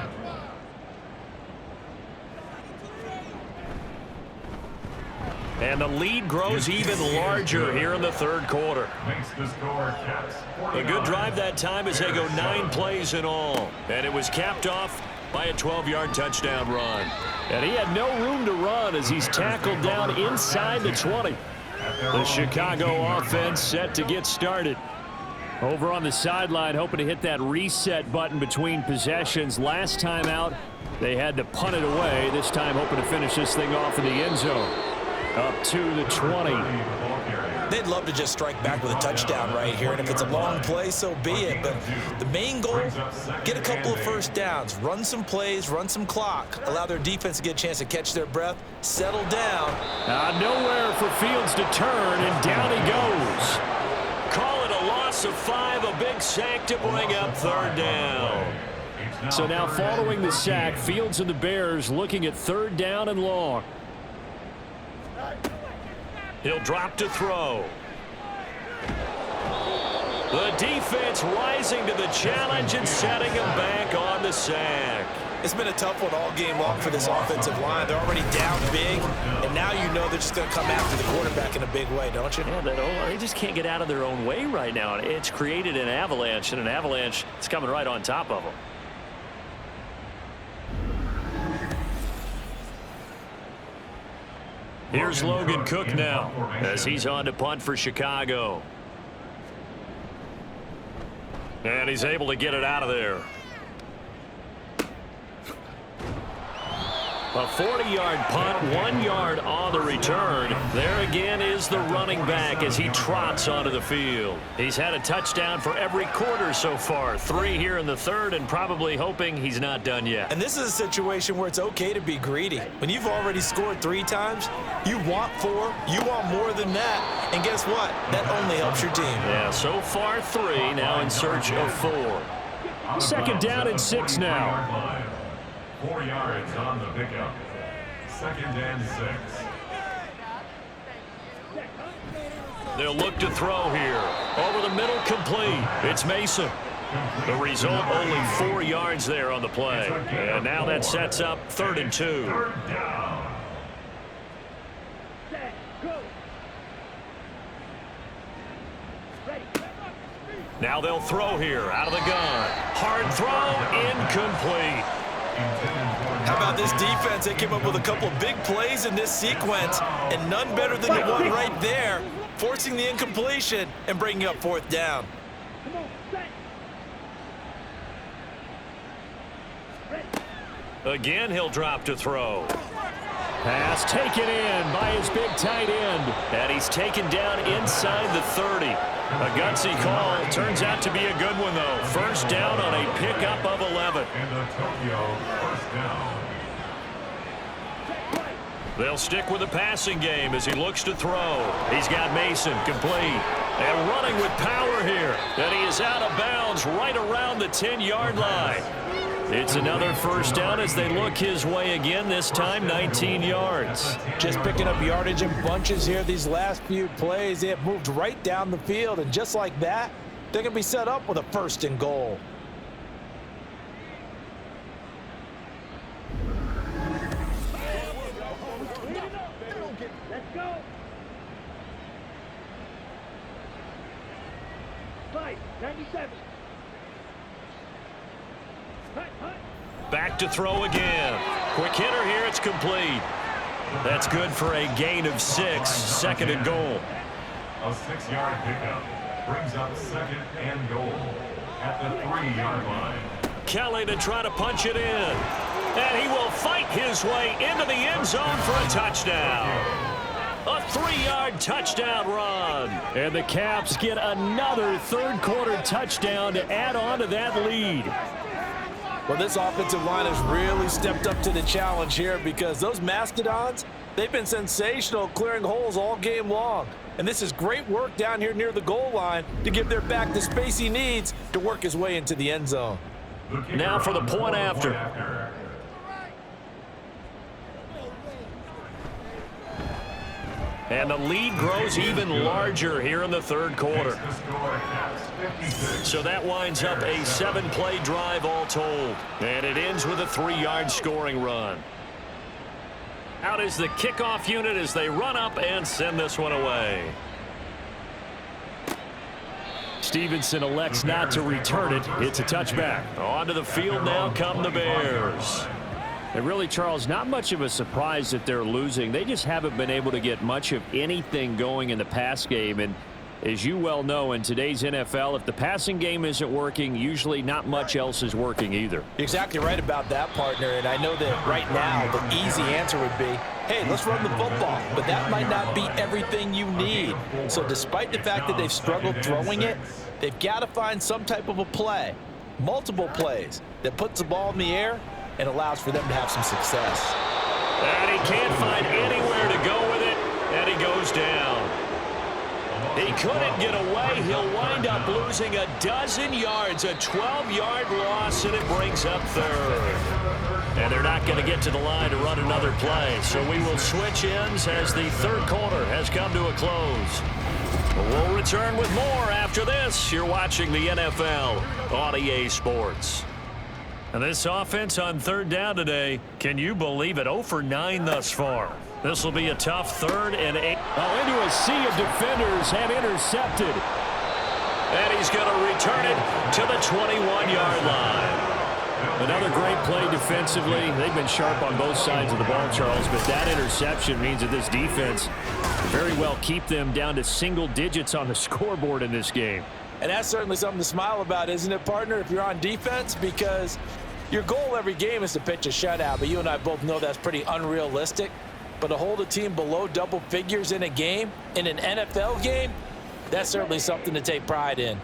S1: And the lead grows even larger here in the third quarter.
S3: Makes the score Caps.
S1: A good drive that time as they go 9 plays in all. And it was capped off by a 12-yard touchdown run. And he had no room to run as he's tackled down inside the 20. The Chicago offense set to get started. Over on the sideline, hoping to hit that reset button between possessions. Last time out, they had to punt it away. This time, hoping to finish this thing off in the end zone. Up to the 20.
S2: They'd love to just strike back with a touchdown right here, and if it's a long play, so be it. But the main goal, get a couple of first downs, run some plays, run some clock, allow their defense to get a chance to catch their breath, settle down.
S1: Nowhere for Fields to turn, and down he goes. Call it a loss of 5, a big sack to bring up third down. So now following the sack, Fields and the Bears looking at third down and long. He'll drop to throw. The defense rising to the challenge and setting him back on the sack.
S2: It's been a tough one all game long for this offensive line. They're already down big, and now you know they're just going to come after the quarterback in a big way, don't you?
S1: Yeah, they just can't get out of their own way right now. It's created an avalanche, and an avalanche is coming right on top of them. Here's Logan Cook now as he's on to punt for Chicago. And he's able to get it out of there. A 40-yard punt, 1 yard on the return. There again is the running back as he trots onto the field. He's had a touchdown for every quarter so far. 3 here in the third, and probably hoping he's not done yet.
S2: And this is a situation where it's okay to be greedy. When you've already scored 3 times, you want 4, you want more than that. And guess what? That only helps your team.
S1: Yeah, so far 3, now in search of 4. Second down and 6 now.
S3: 4 yards on the pickup. Second and 6.
S1: They'll look to throw here. Over the middle, complete. It's Mason. The result, only 4 yards there on the play. And now that sets up 3rd and 2.
S3: Third down.
S1: Now they'll throw here out of the gun. Hard throw, incomplete.
S2: How about this defense? They came up with a couple of big plays in this sequence, and none better than the one right there, forcing the incompletion and bringing up 4th down.
S1: Again, he'll drop to throw. Pass taken in by his big tight end. And he's taken down inside the 30. A gutsy call. Turns out to be a good one, though. First down on a pickup of 11.
S3: And the Tokyo first down.
S1: They'll stick with the passing game as he looks to throw. He's got Mason complete. And running with power here. And he is out of bounds right around the 10-yard line. It's another first down as they look his way again, this time 19 yards.
S2: Just picking up yardage in bunches here these last few plays. They have moved right down the field, and just like that, they're going to be set up with a 1st and goal.
S5: Let's go. 97.
S1: Back to throw again. Quick hitter here. It's complete. That's good for a gain of 6. 2nd and goal.
S3: A 6-yard pickup brings up 2nd and goal at the 3-yard line.
S1: Kelly to try to punch it in. And he will fight his way into the end zone for a touchdown. A 3-yard touchdown run. And the Caps get another third-quarter touchdown to add on to that lead.
S2: Well, this offensive line has really stepped up to the challenge here because those Mastodons, they've been sensational clearing holes all game long. And this is great work down here near the goal line to give their back the space he needs to work his way into the end zone.
S1: Now for the point after. And the lead grows even larger here in the third quarter. So that winds up a 7-play drive all told. And it ends with a 3-yard scoring run. Out is the kickoff unit as they run up and send this one away. Stevenson elects not to return it. It's a touchback. Onto the field now come the Bears. And really, Charles, not much of a surprise that they're losing. They just haven't been able to get much of anything going in the pass game. And as you well know, in today's NFL, if the passing game isn't working, usually not much else is working either.
S2: You're exactly right about that, partner. And I know that right now the easy answer would be, hey, let's run the football. But that might not be everything you need. So despite the fact that they've struggled throwing it, they've got to find some type of a play, multiple plays, that puts the ball in the air and allows for them to have some success.
S1: And he can't find anywhere to go with it, and he goes down. He couldn't get away. He'll wind up losing a dozen yards, a 12-yard loss, and it brings up third. And they're not going to get to the line to run another play, so we will switch ends as the third quarter has come to a close. We'll return with more after this. You're watching the NFL on EA Sports. And this offense on third down today, can you believe it? 0 for 9 thus far. This will be a tough 3rd and 8. Oh, into a sea of defenders and intercepted. And he's going to return it to the 21-yard line. Another great play defensively. They've been sharp on both sides of the ball, Charles, but that interception means that this defense very well keep them down to single digits on the scoreboard in this game.
S2: And that's certainly something to smile about, isn't it, partner, if you're on defense? Because your goal every game is to pitch a shutout, but you and I both know that's pretty unrealistic. But to hold a team below double figures in a game, in an NFL game, that's certainly something to take pride in.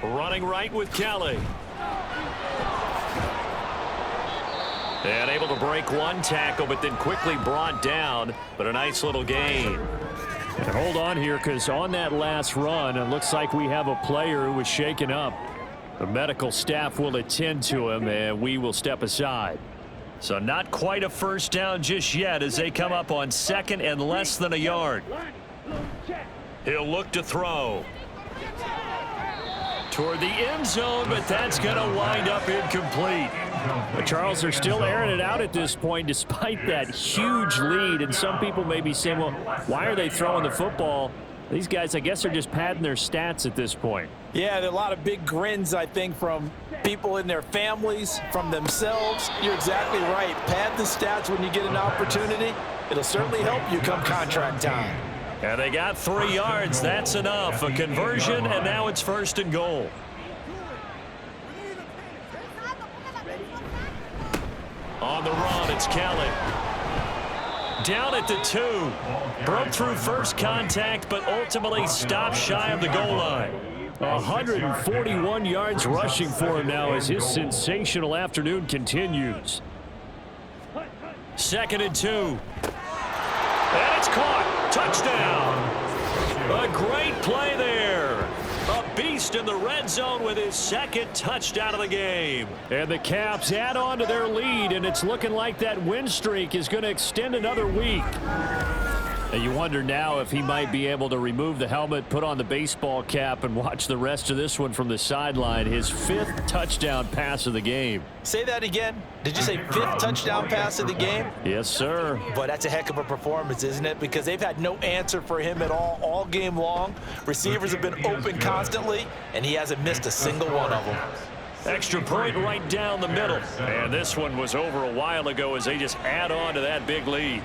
S1: Running right with Kelly. And able to break one tackle, but then quickly brought down. But a nice little gain. And hold on here, because on that last run, it looks like we have a player who was shaken up. The medical staff will attend to him, and we will step aside. So not quite a first down just yet as they come up on 2nd and less than a yard. He'll look to throw. Toward the end zone, but that's going to wind up incomplete. But Charles, they're still airing it out at this point despite that huge lead. And some people may be saying, well, why are they throwing the football? These guys, I guess, are just padding their stats at this point.
S2: Yeah, there are a lot of big grins, I think, from people in their families, from themselves. You're exactly right. Pad the stats when you get an opportunity. It'll certainly help you come contract time.
S1: And they got 3 yards. That's enough. A conversion, and now it's 1st and goal. On the run, it's Kelly. Down at the 2. Broke through first contact, but ultimately stopped shy of the goal line. 141 yards rushing for him now as his sensational afternoon continues. 2nd and 2. And it's caught. Touchdown. A great play there. A beast in the red zone with his 2nd touchdown of the game. And the Caps add on to their lead, and it's looking like that win streak is going to extend another week. And you wonder now if he might be able to remove the helmet, put on the baseball cap, and watch the rest of this one from the sideline. His 5th touchdown pass of the game.
S2: Say that again. Did you say 5th touchdown pass of the game?
S1: Yes, sir.
S2: But that's a heck of a performance, isn't it? Because they've had no answer for him at all game long. Receivers have been open constantly, and he hasn't missed a single one of them.
S1: Extra point right down the middle. And this one was over a while ago as they just add on to that big lead.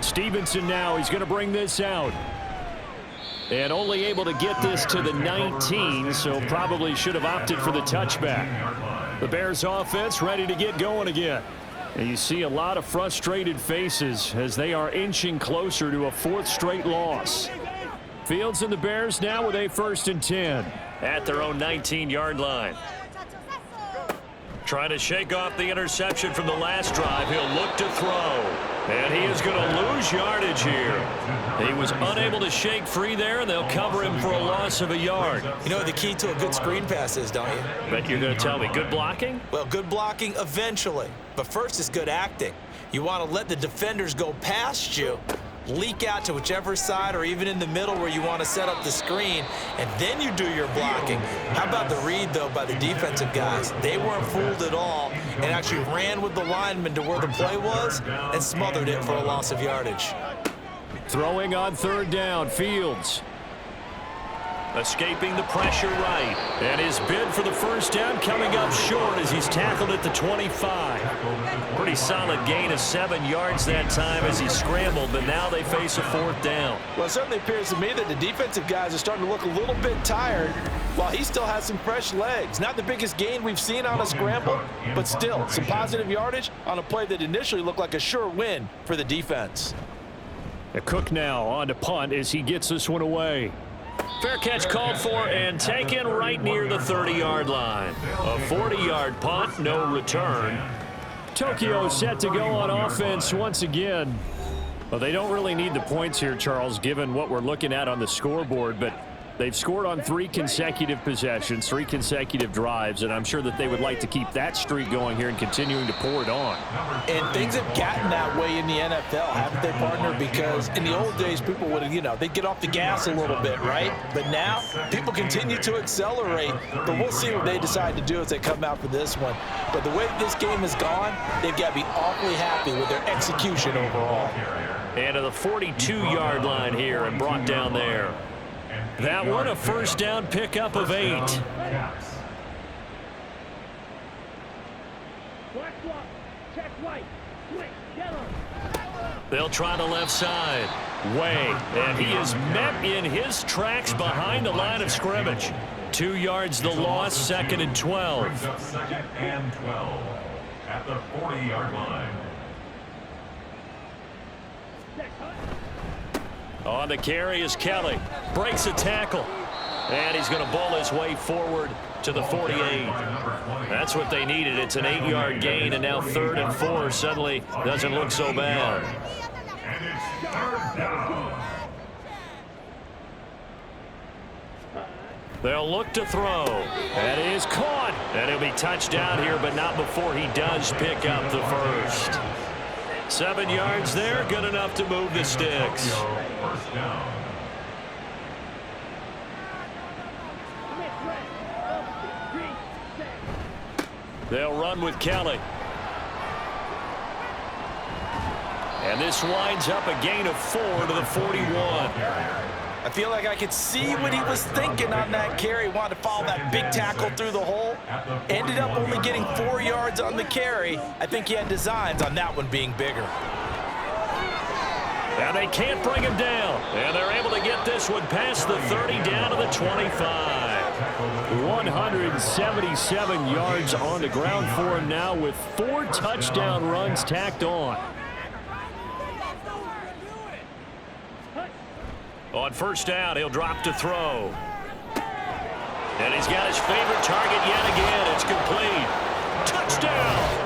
S1: Stevenson now, he's going to bring this out. And only able to get this to the 19, so probably should have opted for the touchback. The Bears offense ready to get going again. And you see a lot of frustrated faces as they are inching closer to a 4th straight loss. Fields and the Bears now with a 1st and 10 at their own 19-yard line. Trying to shake off the interception from the last drive. He'll look to throw. And he is going to lose yardage here. He was unable to shake free there, and they'll cover him for a loss of a yard.
S2: You know what the key to a good screen pass is, don't you?
S1: But you're going to tell me, good blocking?
S2: Well, good blocking eventually. But first is good acting. You want to let the defenders go past you, leak out to whichever side or even in the middle where you want to set up the screen, and then you do your blocking. How about the read, though, by the defensive guys? They weren't fooled at all and actually ran with the lineman to where the play was and smothered it for a loss of yardage.
S1: Throwing on 3rd down, Fields. Escaping the pressure right. And his bid for the 1st down coming up short as he's tackled at the 25. Pretty solid gain of 7 yards that time as he scrambled, but now they face a 4th down.
S2: Well, it certainly appears to me that the defensive guys are starting to look a little bit tired while he still has some fresh legs. Not the biggest gain we've seen on a scramble, but still some positive yardage on a play that initially looked like a sure win for the defense.
S1: A Cook now on to punt as he gets this one away. Fair catch called for and taken right near the 30-yard line. A 40-yard punt, no return. Tokyo set to go on offense once again. Well, they don't really need the points here, Charles, given what we're looking at on the scoreboard, but they've scored on 3 consecutive possessions, 3 consecutive drives, and I'm sure that they would like to keep that streak going here and continuing to pour it on.
S2: And things have gotten that way in the NFL, haven't they, partner? Because in the old days, people would, they'd get off the gas a little bit, right? But now, people continue to accelerate, but we'll see what they decide to do as they come out for this one. But the way this game has gone, they've got to be awfully happy with their execution overall.
S1: And to the 42-yard line here and brought down there. That one a 1st down pickup of 8.
S5: Black block. Check white. Switch. Yellow.
S1: They'll try the left side. Way. And he is met in his tracks behind the line of scrimmage. 2 yards the loss, 2nd and 12.
S3: 2nd and 12 at the 40-yard line.
S1: On the carry is Kelly. Breaks a tackle. And he's going to bowl his way forward to the 48. That's what they needed. It's an 8-yard gain, and now 3rd and 4 suddenly doesn't look so bad.
S3: And it's 3rd down.
S1: They'll look to throw. That is caught. And he'll be touched down here, but not before he does pick up the 1st. 7 yards there, good enough to move the sticks.
S3: 1st down.
S1: They'll run with Kelly. And this winds up a gain of 4 to the 41.
S2: I feel like I could see what he was thinking on that carry. Wanted to follow that big tackle through the hole. Ended up only getting 4 yards on the carry. I think he had designs on that one being bigger.
S1: And they can't bring him down. And they're able to get this one past the 30 down to the 25. 177 yards on the ground for him now with 4 touchdown runs tacked on. On 1st down, he'll drop to throw. And he's got his favorite target yet again. It's complete. Touchdown!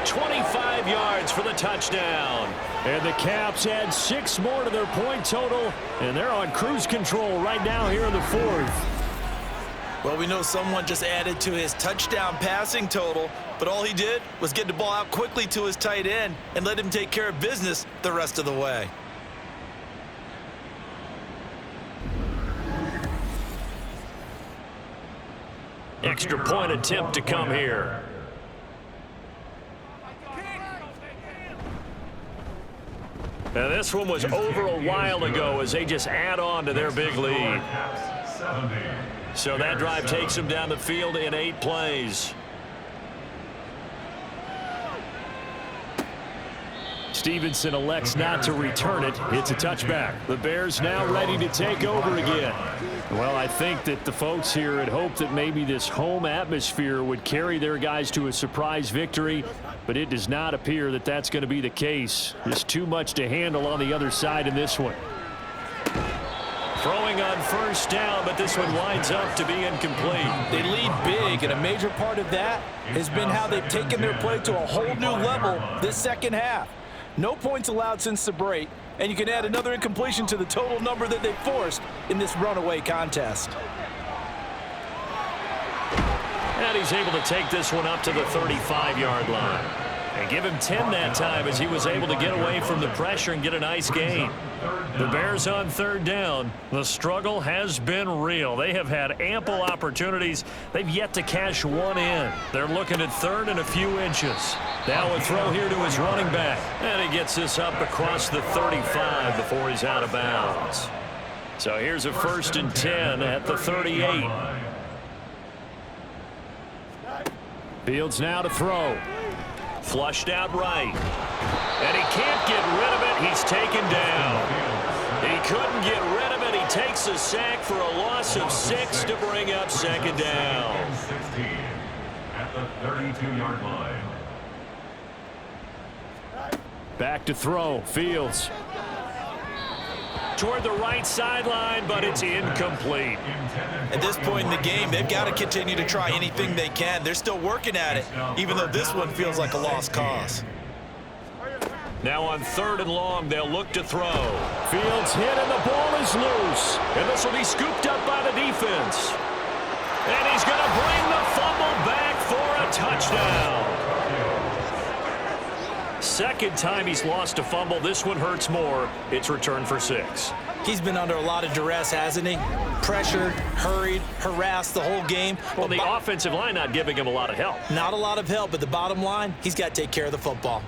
S1: 25 yards for the touchdown. And the Caps add 6 more to their point total, and they're on cruise control right now here in the 4th.
S2: Well, we know someone just added to his touchdown passing total, but all he did was get the ball out quickly to his tight end and let him take care of business the rest of the way.
S1: Extra point attempt to come here. Now this one was over a while ago as they just add on to their big lead. So that drive takes them down the field in 8 plays. Stevenson elects not to return it. It's a touchback. The Bears now ready to take over again. Well, I think that the folks here had hoped that maybe this home atmosphere would carry their guys to a surprise victory, but it does not appear that that's going to be the case. There's too much to handle on the other side in this one. Throwing on first down, but this one winds up to be incomplete.
S2: They lead big, and a major part of that has been how they've taken their play to a whole new level this second half. No points allowed since the break, and you can add another incompletion to the total number that they forced in this runaway contest.
S1: And he's able to take this one up to the 35-yard line. And give him 10 that time as he was able to get away from the pressure and get a nice gain. The Bears on third down. The struggle has been real. They have had ample opportunities. They've yet to cash one in. They're looking at third and a few inches. Now a throw here to his running back. And he gets this up across the 35 before he's out of bounds. So here's a 1st and 10 at the 38. Fields now to throw. Flushed out right. And he can't get rid of it. He's taken down. He couldn't get rid of it. He takes a sack for a loss of 6 to bring up second down.
S3: 16 at the 32-yard line.
S1: Back to throw. Fields. Toward the right sideline, but it's incomplete.
S2: At this point in the game, they've got to continue to try anything they can. They're still working at it, even though this one feels like a lost cause.
S1: Now on 3rd and long, they'll look to throw. Fields hit, and the ball is loose. And this will be scooped up by the defense. And he's going to bring the fumble back for a touchdown. Second time he's lost a fumble. This one hurts more. It's returned for 6.
S2: He's been under a lot of duress, hasn't he? Pressured, hurried, harassed the whole game.
S1: Well, the offensive line not giving him a lot of help.
S2: Not a lot of help, but the bottom line, he's got to take care of the football.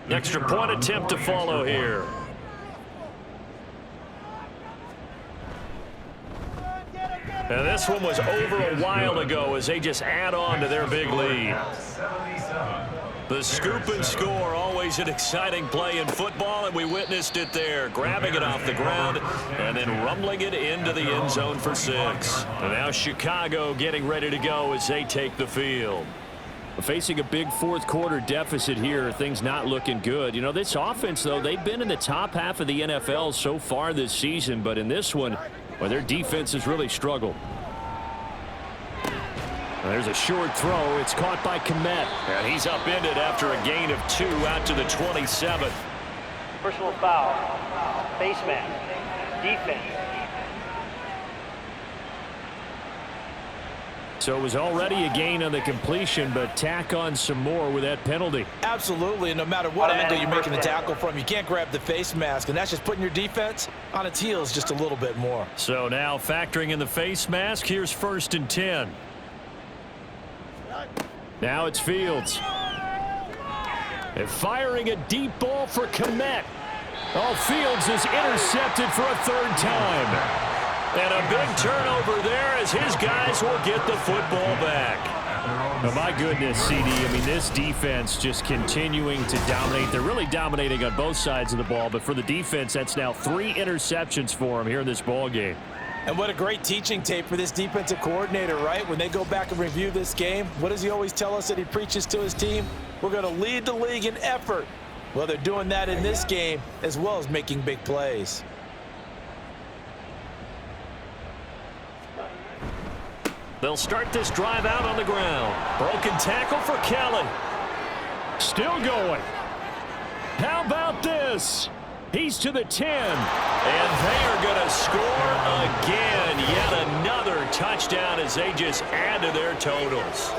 S1: Extra point attempt to follow here. And this one was over a while ago as they just add on to their big lead. The scoop and score, always an exciting play in football, and we witnessed it there, grabbing it off the ground and then rumbling it into the end zone for 6. And now Chicago getting ready to go as they take the field. Facing a big fourth quarter deficit here, things not looking good. You know, this offense, though, they've been in the top half of the NFL so far this season, but in this one, well, their defense has really struggled. There's a short throw. It's caught by Komet. And he's upended after a gain of 2 out to the 27.
S5: Personal foul. Face mask. Defense.
S1: So it was already a gain on the completion, but tack on some more with that penalty.
S2: Absolutely, and no matter what angle you're making the tackle from, you can't grab the face mask, and that's just putting your defense on its heels just a little bit more.
S1: So now factoring in the face mask, here's 1st and 10. Now it's Fields. And firing a deep ball for Komet. Oh, Fields is intercepted for a 3rd time. And a big turnover there as his guys will get the football back. Oh, my goodness, CD. I mean, this defense just continuing to dominate. They're really dominating on both sides of the ball, but for the defense, that's now 3 interceptions for them here in this ball game.
S2: And what a great teaching tape for this defensive coordinator, right? When they go back and review this game, what does he always tell us that he preaches to his team? We're going to lead the league in effort. Well, they're doing that in this game as well as making big plays.
S1: They'll start this drive out on the ground. Broken tackle for Kelly. Still going. How about this? He's to the 10. And they are going to score again. Yet another touchdown as they just add to their totals.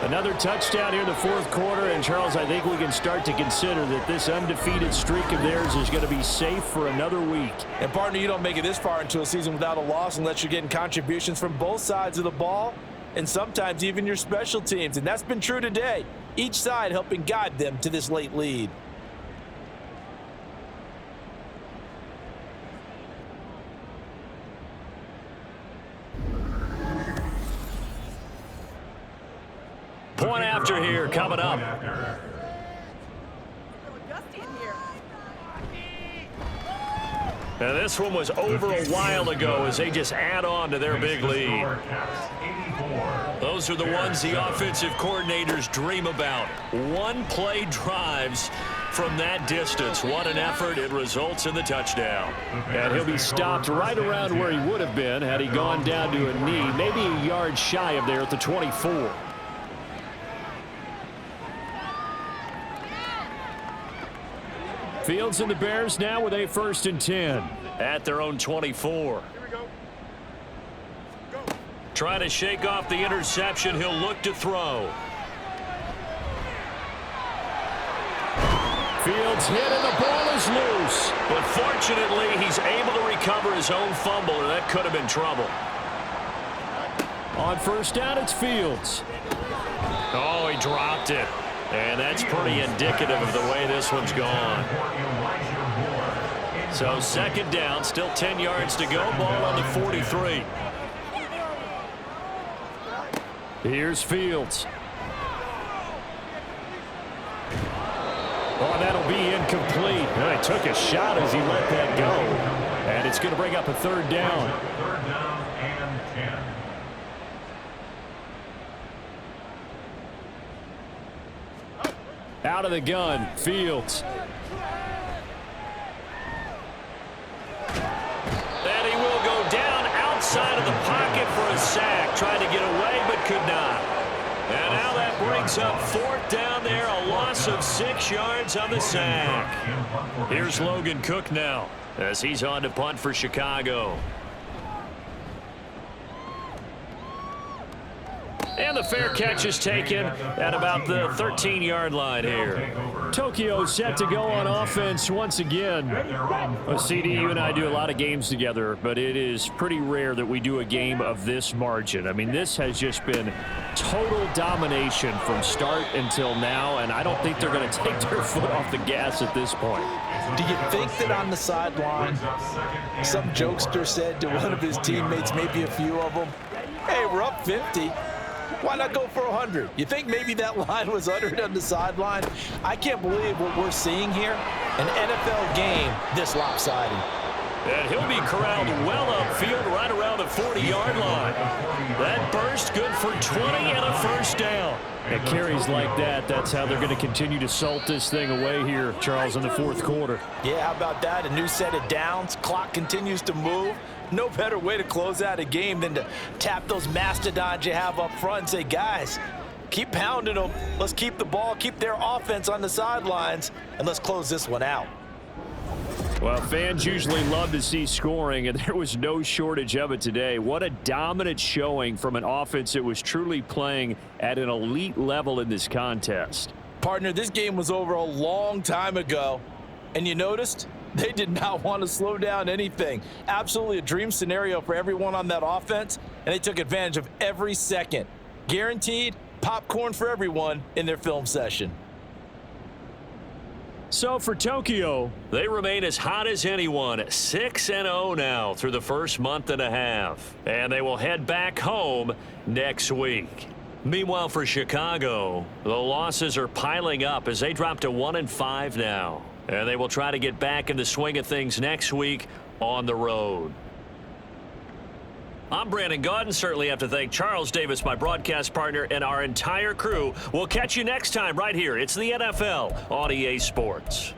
S1: Another touchdown here in the fourth quarter. And, Charles, I think we can start to consider that this undefeated streak of theirs is going to be safe for another week.
S2: And, partner, you don't make it this far into a season without a loss unless you're getting contributions from both sides of the ball and sometimes even your special teams. And that's been true today. Each side helping guide them to this late lead.
S1: Point after here coming up. And this one was over a while ago as they just add on to their big lead. Those are the ones the offensive coordinators dream about. One-play drives from that distance. What an effort. It results in the touchdown.
S6: And he'll be stopped right around where he would have been had he gone down to a knee, maybe a yard shy of there at the 24. Fields and the Bears now with a 1st and 10.
S1: At their own 24. Trying to shake off the interception. He'll look to throw.
S6: Fields hit and the ball is loose.
S1: But fortunately, he's able to recover his own fumble, or that could have been trouble.
S6: On 1st down, it's Fields.
S1: Oh, he dropped it. And that's pretty indicative of the way this one's gone. So 2nd down, still 10 yards to go. Ball on the 43.
S6: Here's Fields. Oh, that'll be incomplete. Well, he took a shot as he let that go. And it's going to bring up a 3rd down.
S3: 3rd down and 10.
S6: Out of the gun, Fields.
S1: And he will go down outside of the pocket for a sack. Tried to get away, but could not. And now that brings up 4th down there. A loss of 6 yards on the sack. Here's Logan Cook now as he's on to punt for Chicago. And the fair catch is taken at about the 13-yard line here.
S6: Tokyo set to go on offense once again. Well, CD, you and I do a lot of games together, but it is pretty rare that we do a game of this margin. I mean, this has just been total domination from start until now, and I don't think they're going to take their foot off the gas at this point.
S2: Do you think that on the sideline, some jokester said to one of his teammates, maybe a few of them, hey, we're up 50. Why not go for 100? You think maybe that line was uttered on the sideline? I can't believe what we're seeing here. An NFL game this lopsided.
S1: And he'll be corralled well upfield right around the 40-yard line. That burst good for 20 and a 1st down.
S6: At carries like that, that's how they're going to continue to salt this thing away here, Charles, in the 4th quarter.
S2: Yeah, how about that? A new set of downs. Clock continues to move. No better way to close out a game than to tap those mastodons you have up front and say, guys, keep pounding them. Let's keep the ball, keep their offense on the sidelines, and let's close this one out.
S6: Well, fans usually love to see scoring, and there was no shortage of it today. What a dominant showing from an offense that was truly playing at an elite level in this contest.
S2: Partner, this game was over a long time ago, and you noticed they did not want to slow down anything. Absolutely a dream scenario for everyone on that offense, and they took advantage of every second. Guaranteed popcorn for everyone in their film session.
S6: So for Tokyo,
S1: they remain as hot as anyone, 6-0 now through the first month and a half. And they will head back home next week. Meanwhile, for Chicago, the losses are piling up as they drop to 1-5 now. And they will try to get back in the swing of things next week on the road. I'm Brandon Gaudin. Certainly have to thank Charles Davis, my broadcast partner, and our entire crew. We'll catch you next time right here. It's the NFL on EA Sports.